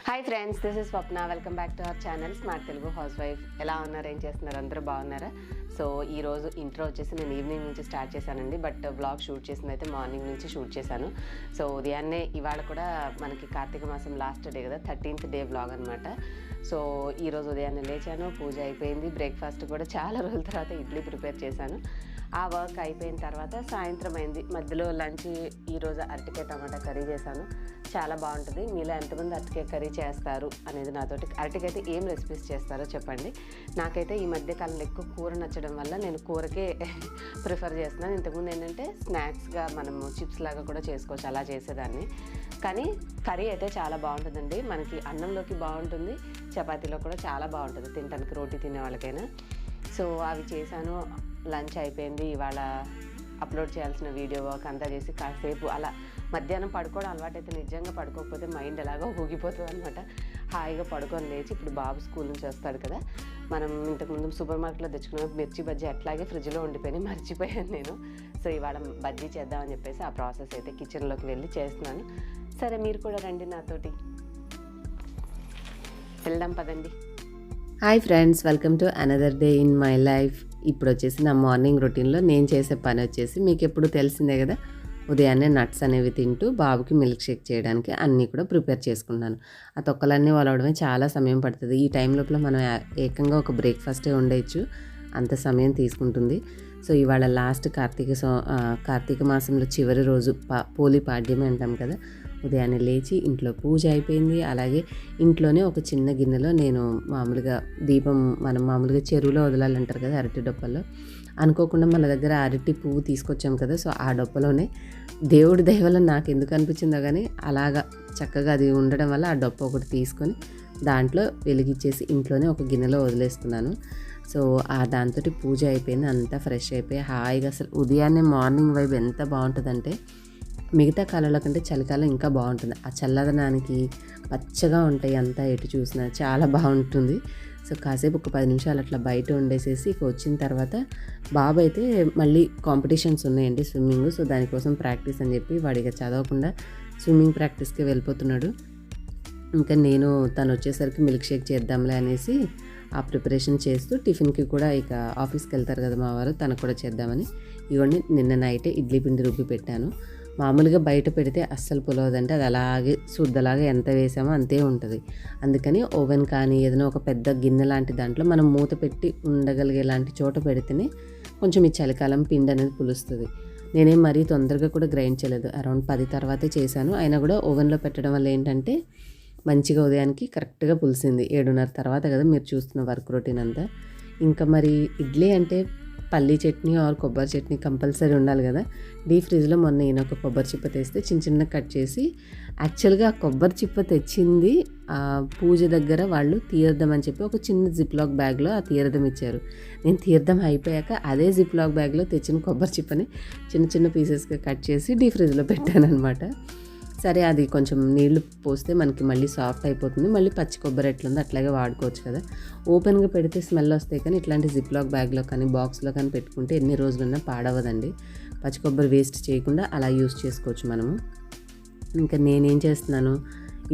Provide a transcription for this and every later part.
Hi friends, this is Swapna. Welcome back to our channel smart Telugu house wife. ఎలా ఉన్నారు, ఏం చేస్తున్నారు? అందరూ బాగున్నారా? సో ఈరోజు ఇంట్రో వచ్చేసి నేను ఈవినింగ్ నుంచి స్టార్ట్ చేశానండి. బట్ వ్లాగ్ షూట్ చేసింది అయితే మార్నింగ్ నుంచి షూట్ చేశాను. సో ఉదయాన్నే ఇవాళ కూడా మనకి కార్తీక మాసం లాస్ట్ డే కదా, 13th డే వ్లాగ్ అనమాట. సో ఈరోజు ఉదయాన్నే లేచాను, పూజ అయిపోయింది, బ్రేక్ఫాస్ట్ కూడా చాలా రోజుల తర్వాత ఇడ్లీ ప్రిపేర్ చేశాను. ఆ వర్క్ అయిపోయిన తర్వాత సాయంత్రం అయింది. మధ్యలో లంచ్ ఈరోజు అరటికాయ టమాటా కర్రీ చేశాను. చాలా బాగుంటుంది. మీలో ఎంతమంది అరటికాయ కర్రీ చేస్తారు అనేది నాతోటి, అరటికాయ అయితే ఏం రెసిపీస్ చేస్తారో చెప్పండి. నాకైతే ఈ మధ్యకాలంలో ఎక్కువ కూర నచ్చడం వల్ల నేను కూరకే ప్రిఫర్ చేస్తున్నాను. ఇంతకుముందు ఏంటంటే స్నాక్స్గా మనము చిప్స్ లాగా కూడా చేసుకోవచ్చు, అలా చేసేదాన్ని. కానీ కర్రీ అయితే చాలా బాగుంటుందండి. మనకి అన్నంలోకి బాగుంటుంది, చపాతీలో కూడా చాలా బాగుంటుంది తినడానికి, రోటీ తినే వాళ్ళకైనా. సో అవి చేశాను. లంచ్ అయిపోయింది. ఇవాళ అప్లోడ్ చేయాల్సిన వీడియో వర్క్ అంతా చేసి కాసేపు అలా మధ్యాహ్నం పడుకోవడం అలవాటైతే నిజంగా పడుకోకపోతే మైండ్ ఎలాగో ఊగిపోతుంది అనమాట. హాయిగా పడుకొని లేచి ఇప్పుడు బాబు స్కూల్ నుంచి వస్తాడు కదా, మనం ఇంతకుముందు సూపర్ మార్కెట్లో తెచ్చుకున్న మిర్చి బజ్జీ అట్లాగే ఫ్రిడ్జ్లో ఉండిపోయి మర్చిపోయాను నేను. సో ఇవాళ బజ్జీ చేద్దామని చెప్పేసి ఆ ప్రాసెస్ అయితే కిచెన్లోకి వెళ్ళి చేస్తున్నాను. సరే మీరు కూడా రండి నాతోటి, వెళ్దాం పదండి. Hi friends, welcome to another day in my life. ఇప్పుడు వచ్చేసి నా మార్నింగ్ రొటీన్లో నేను చేసే పని వచ్చేసి మీకు ఎప్పుడు తెలిసిందే కదా, ఉదయాన్నే నట్స్ అనేవి తింటూ బాబుకి మిల్క్ షేక్ చేయడానికి అన్నీ కూడా ప్రిపేర్ చేసుకున్నాను. ఆ తొక్కలన్నీ వలవడమే చాలా సమయం పడుతుంది. ఈ టైం లోపల మనం ఏకంగా ఒక బ్రేక్ఫాస్టే ఉండేయచ్చు, అంత సమయం తీసుకుంటుంది. సో ఇవాళ లాస్ట్ కార్తీక మాసంలో చివరి రోజు పోలి పాడ్యమే అంటాం కదా. ఉదయాన్నే లేచి ఇంట్లో పూజ అయిపోయింది. అలాగే ఇంట్లోనే ఒక చిన్న గిన్నెలో నేను మామూలుగా దీపం, మనం మామూలుగా చెరువులో వదలాలంటారు కదా అరటి డొప్పల్లో, అనుకోకుండా మన దగ్గర అరటి పువ్వు తీసుకొచ్చాం కదా. సో ఆ డొప్పలోనే దేవుడి దయ వల్ల నాకు ఎందుకు అనిపించిందో కానీ అలాగా చక్కగా అది ఉండడం వల్ల ఆ డొప్ప ఒకటి తీసుకొని దాంట్లో వెలిగించేసి ఇంట్లోనే ఒక గిన్నెలో వదిలేస్తున్నాను. సో ఆ దాంతో పూజ అయిపోయింది, అంతా ఫ్రెష్ అయిపోయి హాయిగా. అసలు ఉదయాన్నే మార్నింగ్ వైబ్ ఎంత బాగుంటుందంటే మిగతా కాలంలో కంటే చలికాలం ఇంకా బాగుంటుంది. ఆ చల్లదనానికి పచ్చగా ఉంటాయి అంతా, ఎటు చూసినా చాలా బాగుంటుంది. సో కాసేపు ఒక 10 నిమిషాలు అట్లా బయట ఉండేసేసి ఇక వచ్చిన తర్వాత బాబు అయితే మళ్ళీ కాంపిటీషన్స్ ఉన్నాయండి స్విమ్మింగ్. సో దానికోసం ప్రాక్టీస్ అని చెప్పి వాడిగా చదవకుండా స్విమ్మింగ్ ప్రాక్టీస్కి వెళ్ళిపోతున్నాడు. ఇంకా నేను తను వచ్చేసరికి మిల్క్ షేక్ చేద్దాంలే అనేసి ఆ ప్రిపరేషన్ చేస్తూ టిఫిన్కి కూడా ఇక ఆఫీస్కి వెళ్తారు కదా మా వారు, తనకు కూడా చేద్దామని ఇవన్నీ నిన్న నైటే ఇడ్లీ పిండి రుబ్బి పెట్టాను. మామూలుగా బయట పెడితే అస్సలు పులవదంటే అది అలాగే శుద్ధలాగా ఎంత వేసామో అంతే ఉంటుంది. అందుకని ఓవెన్ కానీ ఏదైనా ఒక పెద్ద గిన్నె లాంటి దాంట్లో మనం మూత పెట్టి ఉండగలిగే లాంటి చోట పెడితేనే కొంచెం ఈ చలికాలం పిండి అనేది పులుస్తుంది. నేనేం మరీ తొందరగా కూడా గ్రైండ్ చేయలేదు, అరౌండ్ 10 తర్వాతే చేశాను. అయినా కూడా ఓవెన్లో పెట్టడం వల్ల ఏంటంటే మంచిగా ఉదయానికి కరెక్ట్గా పులిసింది. 7:30 తర్వాత కదా మీరు చూస్తున్న వర్క్ రొటీన్ అంతా. ఇంకా మరి ఇడ్లీ అంటే పల్లీ చట్నీ ఆర్ కొబ్బరి చట్నీ కంపల్సరీ ఉండాలి కదా. డీప్ ఫ్రిడ్జ్లో మొన్న ఈయన ఒక కొబ్బరి చిప్ప తెస్తే చిన్న కట్ చేసి, యాక్చువల్గా ఆ కొబ్బరి చిప్ప తెచ్చింది పూజ దగ్గర వాళ్ళు తీర్థం చెప్పి ఒక చిన్న జిప్లాక్ బ్యాగ్లో ఆ తీర్థం ఇచ్చారు. నేను తీర్థం అయిపోయాక అదే జిప్లాక్ బ్యాగ్లో తెచ్చిన కొబ్బరి చిప్పని చిన్న పీసెస్గా కట్ చేసి డీప్ ఫ్రిడ్జ్లో పెట్టాను అనమాట. సరే అది కొంచెం నీళ్లు పోస్తే మనకి మళ్ళీ సాఫ్ట్ అయిపోతుంది, మళ్ళీ పచ్చి కొబ్బరి ఎట్లుందో అట్లాగే వాడుకోవచ్చు కదా. ఓపెన్గా పెడితే స్మెల్ వస్తాయి, కానీ ఇట్లాంటి జిప్లాక్ బ్యాగ్లో కానీ బాక్స్లో కానీ పెట్టుకుంటే ఎన్ని రోజులన్నా పాడవదండి. పచ్చి కొబ్బరి వేస్ట్ చేయకుండా అలా యూస్ చేసుకోవచ్చు మనము. ఇంకా నేనేం చేస్తున్నాను,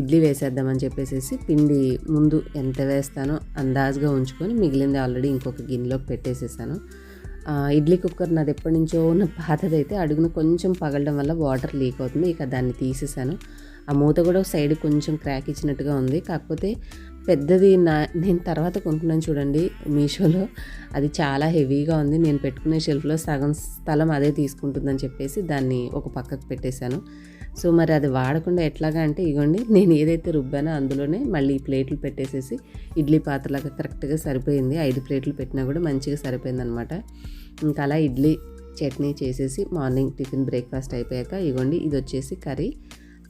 ఇడ్లీ వేసేద్దామని చెప్పేసి పిండి ముందు ఎంత వేస్తానో అందాజుగా ఉంచుకొని మిగిలింది ఆల్రెడీ ఇంకొక గిన్నెలోకి పెట్టేసేసాను. ఇడ్లీ కుక్కర్ నాది ఎప్పటి నుంచో ఉన్న పాతదైతే అడుగున కొంచెం పగలడం వల్ల వాటర్ లీక్ అవుతుంది. ఇక దాన్ని తీసేసాను. ఆ మూత కూడా సైడ్ కొంచెం క్రాక్ ఇచ్చినట్టుగా ఉంది. కాకపోతే పెద్దది నేను తర్వాత కొనుక్కున్నాను చూడండి మీషోలో, అది చాలా హెవీగా ఉంది. నేను పెట్టుకునే షెల్ఫ్లో సగం స్థలం అదే తీసుకుంటుందని చెప్పేసి దాన్ని ఒక పక్కకు పెట్టేశాను. సో మరి అది వాడకుండా ఎట్లాగా అంటే ఇగోండి, నేను ఏదైతే రుబ్బానో అందులోనే మళ్ళీ ప్లేట్లు పెట్టేసేసి ఇడ్లీ పాత్రలాగా కరెక్ట్గా సరిపోయింది. 5 ప్లేట్లు పెట్టినా కూడా మంచిగా సరిపోయింది అనమాట. ఇంకా అలా ఇడ్లీ చట్నీ చేసేసి మార్నింగ్ టిఫిన్ బ్రేక్ఫాస్ట్ అయిపోయాక ఇగోండి ఇది వచ్చేసి కర్రీ.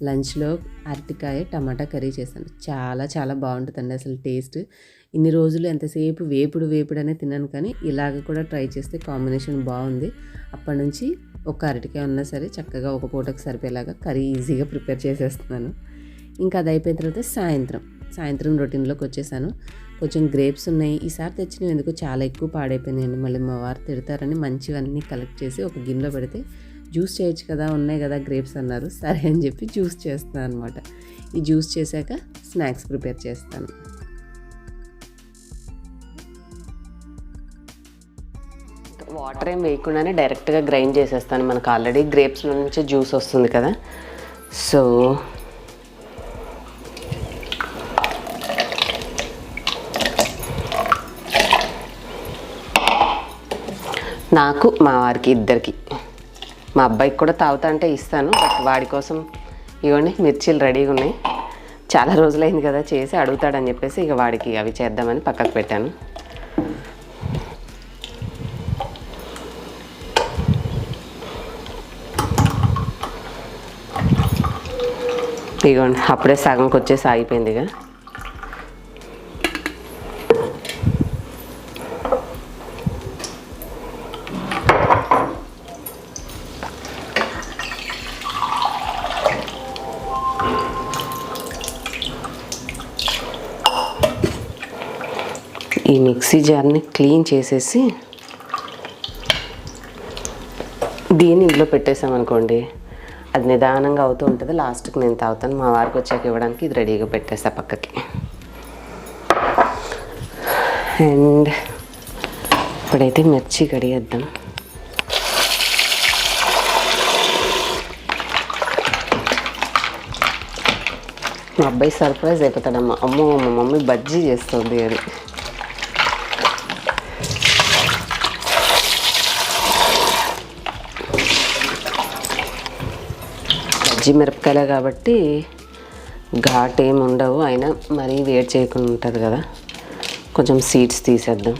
లంచ్లో అరటికాయ టమాటా కర్రీ చేశాను. చాలా బాగుంటుందండి అసలు టేస్ట్. ఇన్ని రోజులు ఎంతసేపు వేపుడు తిన్నాను, కానీ ఇలాగ కూడా ట్రై చేస్తే కాంబినేషన్ బాగుంది. అప్పటి నుంచి ఒక అరటికాయ ఉన్నా సరే చక్కగా ఒక పూటకు సరిపోయేలాగా కర్రీ ఈజీగా ప్రిపేర్ చేసేస్తున్నాను. ఇంకా అది అయిపోయిన తర్వాత సాయంత్రం రొటీన్లోకి వచ్చేసాను. కొంచెం గ్రేప్స్ ఉన్నాయి, ఈసారి తెచ్చినవి ఎందుకు చాలా ఎక్కువ పాడైపోయినాయండి. మళ్ళీ మా వారు తిడతారని మంచివన్నీ కలెక్ట్ చేసి ఒక గిన్నెలో పెడితే జ్యూస్ చేయొచ్చు కదా, ఉన్నాయి కదా గ్రేప్స్ అన్నారు. సరే అని చెప్పి జ్యూస్ చేస్తాను అనమాట. ఈ జ్యూస్ చేశాక స్నాక్స్ ప్రిపేర్ చేస్తాను. వాటర్ ఏం వేయకుండానే డైరెక్ట్గా గ్రైండ్ చేసేస్తాను. మనకు ఆల్రెడీ గ్రేప్స్లో నుంచి జ్యూస్ వస్తుంది కదా. సో నాకు, మా వారికి, ఇద్దరికి, మా అబ్బాయికి కూడా తాగుతా అంటే ఇస్తాను. బట్ వాడి కోసం ఇవ్వండి మిర్చీలు రెడీగా ఉన్నాయి. చాలా రోజులైంది కదా చేసి, అడుగుతాడని చెప్పేసి ఇక వాడికి అవి చేద్దామని పక్కకు పెట్టాను. ఇగోండి అప్పుడే సగంకి వచ్చేసి ఆగిపోయింది. ఇక ఈ మిక్సీ జార్ని క్లీన్ చేసేసి దీన్ని ఇంట్లో పెట్టేసామనుకోండి, అది నిదానంగా అవుతూ ఉంటుంది. లాస్ట్కి నేను తాగుతాను. మా వారికి వచ్చాక ఇవ్వడానికి ఇది రెడీగా పెట్టేస్తా పక్కకి. అండ్ ఇప్పుడైతే మిర్చి కడిగేద్దాం. మా అబ్బాయి సర్ప్రైజ్ అయిపోతాడమ్మా, అమ్మో మా మమ్మీ బజ్జీ చేస్తుంది అని. బజ్జీ మిరపకాయలే కాబట్టి ఘాట్ ఏమి ఉండవు, అయినా మరీ వేడి చేయకుండా ఉంటుంది కదా. కొంచెం సీడ్స్ తీసేద్దాం.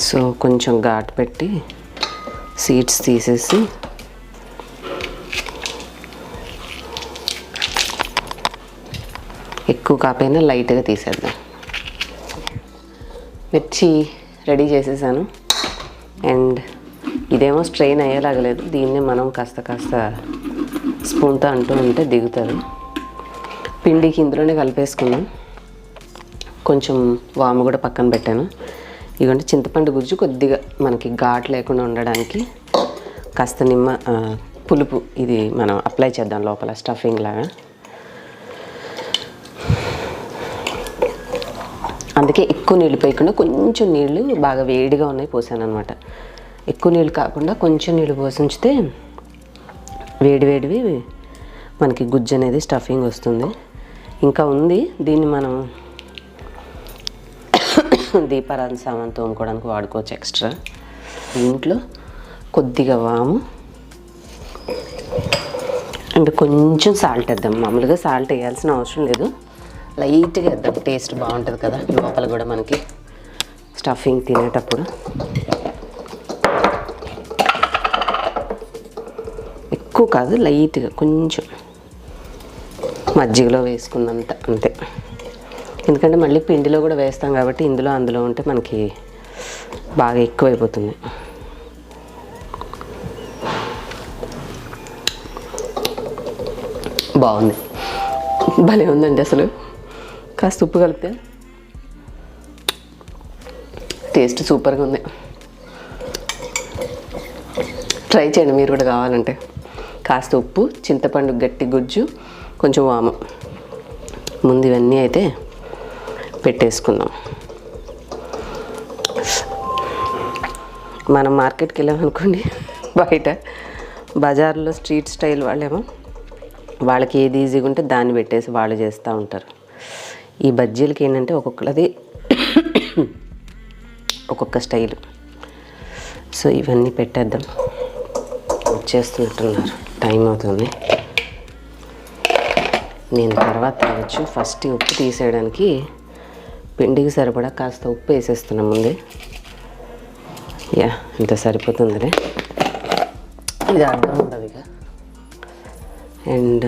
సో కొంచెం ఘాటు పెట్టి సీడ్స్ తీసేసి ఎక్కువ కాకపోయినా లైట్గా తీసేద్దాం. మిర్చి రెడీ చేసేసాను. అండ్ ఇదేమో స్ట్రెయిన్ అయ్యేలాగలేదు, దీన్నే మనం కాస్త స్పూన్తో అంటూ ఉంటే దిగుతుంది. పిండికి ఇందులోనే కలిపేసుకున్నాం. కొంచెం వాము కూడా పక్కన పెట్టాను. ఇదిగోండి చింతపండు గుజ్జు కొద్దిగా మనకి ఘాటు లేకుండా ఉండడానికి కాస్త పులుపు ఇది మనం అప్లై చేద్దాం లోపల స్టఫింగ్ లాగా. అందుకే ఎక్కువ నీళ్ళు పోయకుండా కొంచెం నీళ్ళు బాగా వేడిగా ఉన్నాయి పోసాను అనమాట. ఎక్కువ నీళ్ళు కాకుండా కొంచెం నీళ్ళు పోసి ఉంచితే వేడివేడివి మనకి గుజ్జు అనేది స్టఫింగ్ వస్తుంది. ఇంకా ఉంది, దీన్ని మనం దీపారాధన సామాన్ తోముకోవడానికి వాడుకోవచ్చు ఎక్స్ట్రా. దీంట్లో కొద్దిగా వాము అండ్ కొంచెం సాల్ట్ వేద్దాం. మామూలుగా సాల్ట్ వేయాల్సిన అవసరం లేదు, లైట్గా వేద్దాం, టేస్ట్ బాగుంటుంది కదా లోపల కూడా మనకి స్టఫింగ్ తినేటప్పుడు. ఎక్కువ కాదు, లైట్గా కొంచెం మజ్జిగలో వేసుకున్నంత అంతే. ఎందుకంటే మళ్ళీ పిండిలో కూడా వేస్తాం కాబట్టి అందులో ఉంటే మనకి బాగా ఎక్కువైపోతుంది. బాగుంది, భలే ఉందండి అసలు. కాస్త ఉప్పు కలిపితే టేస్ట్ సూపర్గా ఉంది. ట్రై చేయండి మీరు కూడా కావాలంటే. కాస్త ఉప్పు, చింతపండు గట్టి గుజ్జు, కొంచెం వాము. ముందు ఇవన్నీ అయితే పెట్టేసుకుందాం. మనం మార్కెట్కి వెళ్ళామనుకోండి, బయట బజార్లో స్ట్రీట్ స్టైల్ వాళ్ళేమో వాళ్ళకి ఏది ఈజీగా ఉంటే దాన్ని పెట్టేసి వాళ్ళు చేస్తూ ఉంటారు. ఈ బజ్జీలకి ఏంటంటే ఒక్కొక్కది ఒక్కొక్క స్టైలు. సో ఇవన్నీ పెట్టేద్దాం. వచ్చేస్తున్నట్టున్నారు, టైం అవుతుంది. నేను తర్వాత తాగొచ్చు. ఫస్ట్ ఉప్పు తీసేయడానికి పిండికి సరిపడా కాస్త ఉప్పు వేసేస్తున్నాం ముందే. యా, ఇంత సరిపోతుందిలే, ఇది అర్థం ఉండదు ఇక. అండ్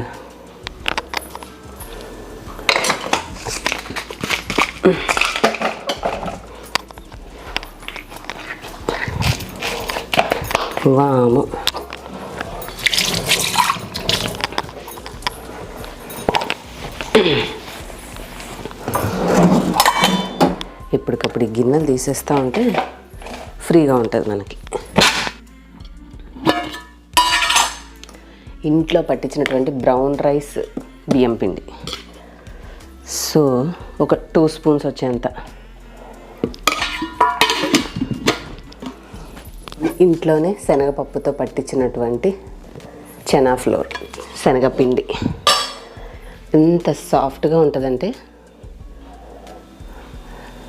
వాము, ఎప్పటికప్పుడు ఈ గిన్నెలు తీసేస్తూ ఉంటే ఫ్రీగా ఉంటుంది మనకి. ఇంట్లో పట్టించినటువంటి బ్రౌన్ రైస్ బియ్యం పిండి. సో ఒక 2 స్పూన్స్ వచ్చేంత. ఇంట్లోనే శనగపప్పుతో పట్టించినటువంటి చనా ఫ్లోర్, శనగపిండి. ఎంత సాఫ్ట్గా ఉంటుందంటే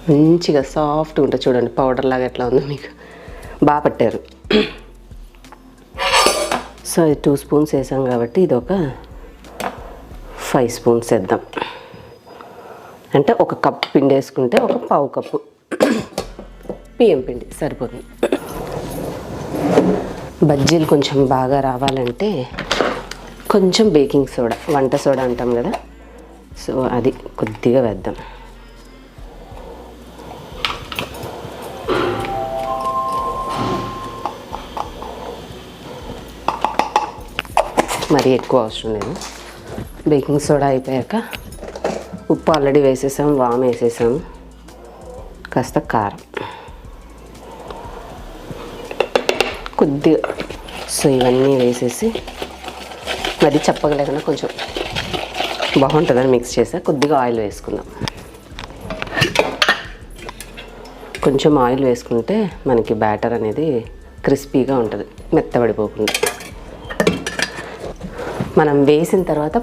మంచిగా సాఫ్ట్గా ఉంటుంది. చూడండి పౌడర్ లాగా ఎట్లా ఉందో, మీకు బాగా పట్టారు. సో 2 స్పూన్స్ వేసాం కాబట్టి ఇది ఒక 5 స్పూన్స్ వేద్దాం. అంటే 1 కప్పు పిండి వేసుకుంటే 1 పావు కప్పు బియ్యం పిండి సరిపోతుంది. బజ్జీలు కొంచెం బాగా రావాలంటే కొంచెం బేకింగ్ సోడా, వంట సోడా అంటాం కదా, సో అది కొద్దిగా వేద్దాం. మరీ ఎక్కువ అవసరం లేదు. బేకింగ్ సోడా అయిపోయాక ఉప్పు ఆల్రెడీ వేసేసాం, వాము వేసేసాం, కాస్త కారం కొద్దిగా. సో ఇవన్నీ వేసేసి మరి చప్పగా లేకుండా కొంచెం బాగుంటుందని మిక్స్ చేసా. కొద్దిగా ఆయిల్ వేసుకుందాం. కొంచెం ఆయిల్ వేసుకుంటే మనకి బ్యాటర్ అనేది క్రిస్పీగా ఉంటుంది, మెత్తబడిపోకుండా. మనం వేసిన తర్వాత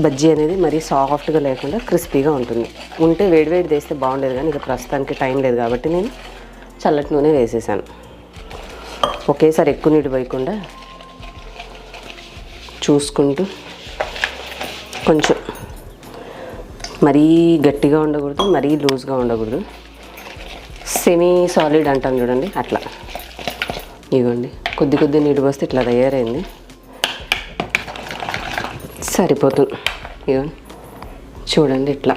బజ్జీ అనేది మరీ సాఫ్ట్గా లేకుండా క్రిస్పీగా ఉంటుంది. ఉంటే వేడివేడి వేస్తే బాగుండేది, కానీ ఇక ప్రస్తుతానికి టైం లేదు కాబట్టి నేను చల్లటి నూనె వేసేసాను. ఒకేసారి ఎక్కువ నీళ్ళు పోయకుండా చూసుకుంటూ, కొంచెం మరీ గట్టిగా ఉండకూడదు, మరీ లూజ్గా ఉండకూడదు, సెమీ సాలిడ్ అంటాం చూడండి అట్లా. ఇదిగోండి కొద్ది కొద్ది నీళ్ళు పోస్తే ఇట్లా తయారైంది, సరిపోతుంది. ఇదిగోండి చూడండి ఇట్లా.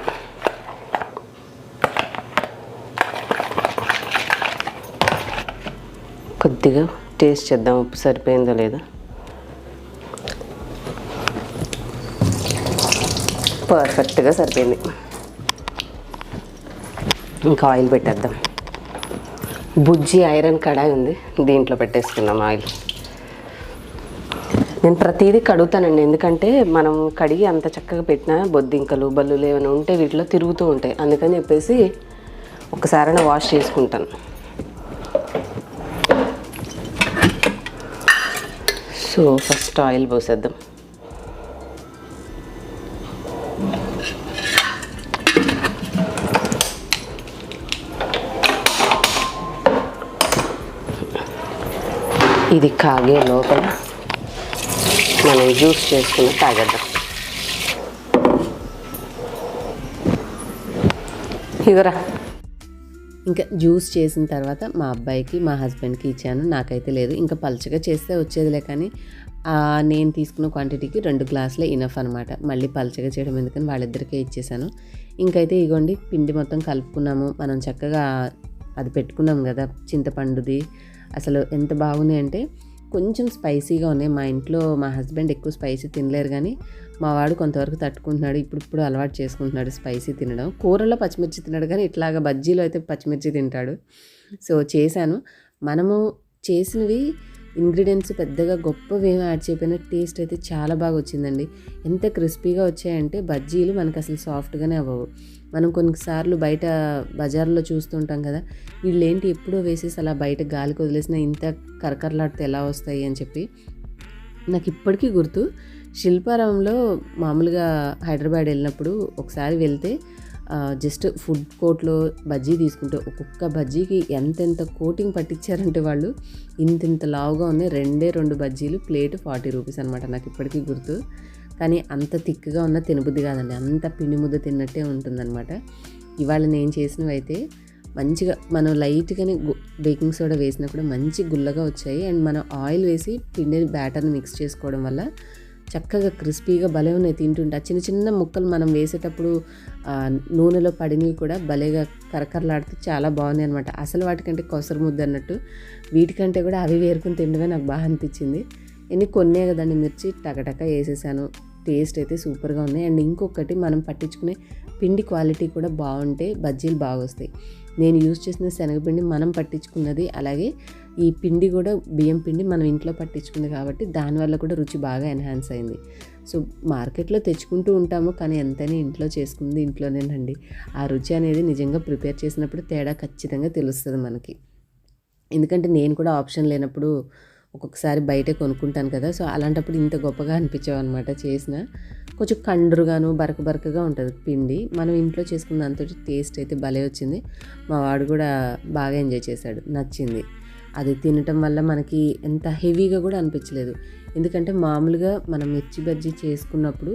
కొద్దిగా టేస్ట్ చేద్దాం ఉప్పు సరిపోయిందో లేదో. పర్ఫెక్ట్గా సరిపోయింది. ఇంకా ఆయిల్ పెట్టేద్దాం. బుజ్జి ఐరన్ కడాయి ఉంది, దీంట్లో పెట్టేసుకుందాం ఆయిల్. నేను ప్రతిదీ కడుగుతానండి, ఎందుకంటే మనం కడిగి అంత చక్కగా పెట్టినా బొద్దింకలు బల్లులు ఏమైనా ఉంటే వీటిలో తిరుగుతూ ఉంటాయి. అందుకని చెప్పేసి ఒకసారైనా వాష్ చేసుకుంటాను. సో ఫస్ట్ ఆయిల్ పోసేద్దాం. ఇది కాగే లోపల మనం జ్యూస్ చేసుకుని తాగేద్దాం. ఇవరా ఇంకా జ్యూస్ చేసిన తర్వాత మా అబ్బాయికి మా హస్బెండ్కి ఇచ్చాను. నాకైతే లేదు, ఇంకా పల్చగా చేస్తే వచ్చేదిలే, కానీ నేను తీసుకున్న క్వాంటిటీకి 2 గ్లాసులే ఇనఫ్ అనమాట. మళ్ళీ పల్చగా చేయడం ఎందుకని వాళ్ళిద్దరికే ఇచ్చేసాను. ఇంకైతే ఇగోండి పిండి మొత్తం కలుపుకున్నాము. మనం చక్కగా అది పెట్టుకున్నాం కదా చింతపండుది. అసలు ఎంత బాగున్నాయి అంటే కొంచెం స్పైసీగా ఉన్నాయి. మా ఇంట్లో మా హస్బెండ్ ఎక్కువ స్పైసీ తినలేరు, కానీ మా వాడు కొంతవరకు తట్టుకుంటున్నాడు. ఇప్పుడు అలవాటు చేసుకుంటున్నాడు స్పైసీ తినడం. కూరలో పచ్చిమిర్చి తినడు, కానీ ఇట్లాగా బజ్జీలో అయితే పచ్చిమిర్చి తింటాడు. సో చేశాను. మనము చేసినవి ఇంగ్రీడియంట్స్ పెద్దగా గొప్పవి ఏమీ యాడ్ చేయకపోయినా టేస్ట్ అయితే చాలా బాగా వచ్చిందండి. ఎంత క్రిస్పీగా వచ్చాయంటే బజ్జీలు మనకు అసలు సాఫ్ట్గానే అవ్వవు. మనం కొన్నిసార్లు బయట బజార్లో చూస్తుంటాం కదా, వీళ్ళు ఏంటి ఎప్పుడో వేసేసి అలా బయట గాలికి వదిలేసిన ఇంత కరకరలాడితే ఎలా వస్తాయి అని చెప్పి. నాకు ఇప్పటికీ గుర్తు, శిల్పారామంలో మామూలుగా హైదరాబాద్ వెళ్ళినప్పుడు ఒకసారి వెళ్తే జస్ట్ ఫుడ్ కోర్ట్లో బజ్జీ తీసుకుంటే ఒక్కొక్క బజ్జీకి ఎంతెంత కోటింగ్ పట్టించారంటే వాళ్ళు ఇంత లావుగా ఉన్నాయి. 2 బజ్జీలు ప్లేట్ 40 రూపీస్ అనమాట. నాకు ఇప్పటికీ గుర్తు. కానీ అంత థిక్గా ఉన్న తినబుద్ధి కాదండి, అంత పిండి ముద్ద తిన్నట్టే ఉంటుందన్నమాట. ఇవాళ నేను చేసినవి అయితే మంచిగా మనం లైట్గానే బేకింగ్ సోడా వేసినా కూడా మంచి గుల్లగా వచ్చాయి. అండ్ మనం ఆయిల్ వేసి పిండిని బ్యాటర్ని మిక్స్ చేసుకోవడం వల్ల చక్కగా క్రిస్పీగా భలే ఉన్నాయి. తింటుంటే ఆ చిన్న చిన్న ముక్కలు మనం వేసేటప్పుడు నూనెలో పడినవి కూడా భలేగా కరకరలాడితే చాలా బాగున్నాయి అనమాట. అసలు వాటికంటే కొసరు ముద్ద అన్నట్టు వీటికంటే కూడా అవి వేరుకుని తినడమే నాకు బాగా అనిపించింది. కొన్నే కదండి మిర్చి టకటక వేసేసాను. టేస్ట్ అయితే సూపర్గా ఉన్నాయి. అండ్ ఇంకొకటి మనం పట్టించుకునే పిండి క్వాలిటీ కూడా బాగుంటే బజ్జీలు బాగా వస్తాయి. నేను యూజ్ చేసిన శనగపిండి మనం పట్టించుకున్నది, అలాగే ఈ పిండి కూడా బియ్యం పిండి మనం ఇంట్లో పట్టించుకుంది కాబట్టి దానివల్ల కూడా రుచి బాగా ఎన్హాన్స్ అయింది. సో మార్కెట్లో తెచ్చుకుంటూ ఉంటాము, కానీ ఎంతైనా ఇంట్లో చేసుకుంది ఇంట్లోనేనండి. ఆ రుచి అనేది నిజంగా ప్రిపేర్ చేసినప్పుడు తేడా ఖచ్చితంగా తెలుస్తుంది మనకి. ఎందుకంటే నేను కూడా ఆప్షన్ లేనప్పుడు ఒక్కొక్కసారి బయటే కొనుక్కుంటాను కదా, సో అలాంటప్పుడు ఇంత గొప్పగా అనిపించావన్నమాట. చేసిన కొంచెం కండ్రుగాను బరకగా ఉంటుంది పిండి. మనం ఇంట్లో చేసుకున్న దాంతో టేస్ట్ అయితే భలే వచ్చింది. మా వాడు కూడా బాగా ఎంజాయ్ చేశాడు, నచ్చింది. అది తినటం వల్ల మనకి ఎంత హెవీగా కూడా అనిపించలేదు. ఎందుకంటే మామూలుగా మనం మిర్చి బజ్జీ చేసుకున్నప్పుడు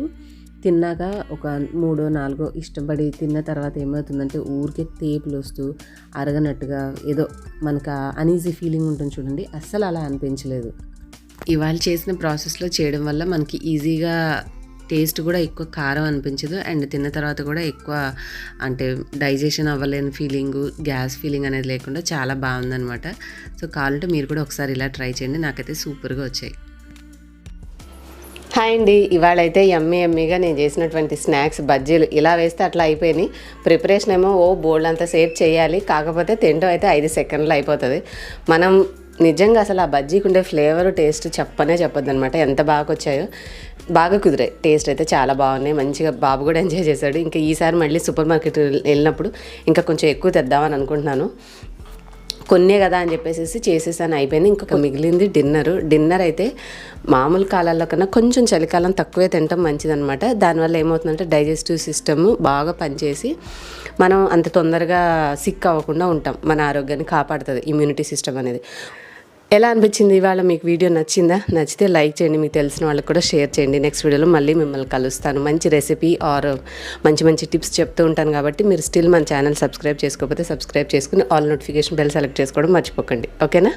తిన్నాక ఒక 3, 4 ఇష్టపడి తిన్న తర్వాత ఏమవుతుందంటే ఊరికే తేపులు వస్తూ అరగనట్టుగా ఏదో మనకు అనీజీ ఫీలింగ్ ఉంటుంది చూడండి, అస్సలు అలా అనిపించలేదు. ఇవాళ చేసిన ప్రాసెస్లో చేయడం వల్ల మనకి ఈజీగా టేస్ట్ కూడా ఎక్కువ కారం అనిపించదు, అండ్ తిన్న తర్వాత కూడా ఎక్కువ అంటే డైజెషన్ అవ్వలేని ఫీలింగు, గ్యాస్ ఫీలింగ్ అనేది లేకుండా చాలా బాగుందనమాట. సో కావాలంటే మీరు కూడా ఒకసారి ఇలా ట్రై చేయండి. నాకైతే సూపర్గా వచ్చాయి. హాయ్ అండి, ఇవాళ అయితే యమ్మీగా నేను చేసినటువంటి స్నాక్స్ బజ్జీలు ఇలా వేస్తే అట్లా అయిపోయినాయి. ప్రిపరేషన్ ఏమో బోల్డ్ అంత సేపు చేయాలి, కాకపోతే తినడం అయితే 5 సెకండ్లు అయిపోతుంది. మనం నిజంగా అసలు ఆ బజ్జీకి ఉండే ఫ్లేవర్ టేస్ట్ చెప్పొద్దు అనమాట. ఎంత బాగా వచ్చాయో, బాగా కుదిరాయి. టేస్ట్ అయితే చాలా బాగున్నాయి, మంచిగా బాబు కూడా ఎంజాయ్ చేశాడు. ఇంకా ఈసారి మళ్ళీ సూపర్ మార్కెట్ వెళ్ళినప్పుడు ఇంకా కొంచెం ఎక్కువ తెద్దామని అనుకుంటున్నాను. కొన్నే కదా అని చెప్పేసి చేసేసాను, అయిపోయింది. ఇంకొక మిగిలింది డిన్నర్ అయితే మామూలు కాలాల్లో కన్నా కొంచెం చలికాలం తక్కువే తినటం మంచిదనమాట. దానివల్ల ఏమవుతుందంటే డైజెస్టివ్ సిస్టమ్ బాగా పనిచేసి మనం అంత తొందరగా సిక్ అవ్వకుండా ఉంటాం, మన ఆరోగ్యాన్ని కాపాడుతుంది ఇమ్యూనిటీ సిస్టమ్ అనేది. ఎలా అనిపించింది ఇవాళ మీకు వీడియో? నచ్చితే లైక్ చేయండి, మీకు తెలిసిన వాళ్ళకి కూడా షేర్ చేయండి. నెక్స్ట్ వీడియోలో మళ్ళీ మిమ్మల్ని కలుస్తాను. మంచి రెసిపీ ఆర్ మంచి టిప్స్ చెప్తూ ఉంటాను కాబట్టి మీరు స్టిల్ మన ఛానల్ సబ్స్క్రైబ్ చేసుకోకపోతే సబ్స్క్రైబ్ చేసుకుని ఆల్ నోటిఫికేషన్ బెల్ సెలెక్ట్ చేసుకోవడం మర్చిపోకండి, ఓకేనా?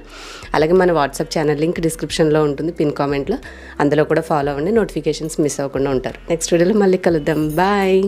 అలాగే మన వాట్సాప్ ఛానల్ లింక్ డిస్క్రిప్షన్లో ఉంటుంది, పిన్ కామెంట్లో, అందులో కూడా ఫాలో అవ్వండి. నోటిఫికేషన్స్ మిస్ అవ్వకుండా ఉంటారు. నెక్స్ట్ వీడియోలో మళ్ళీ కలుద్దాం. బాయ్.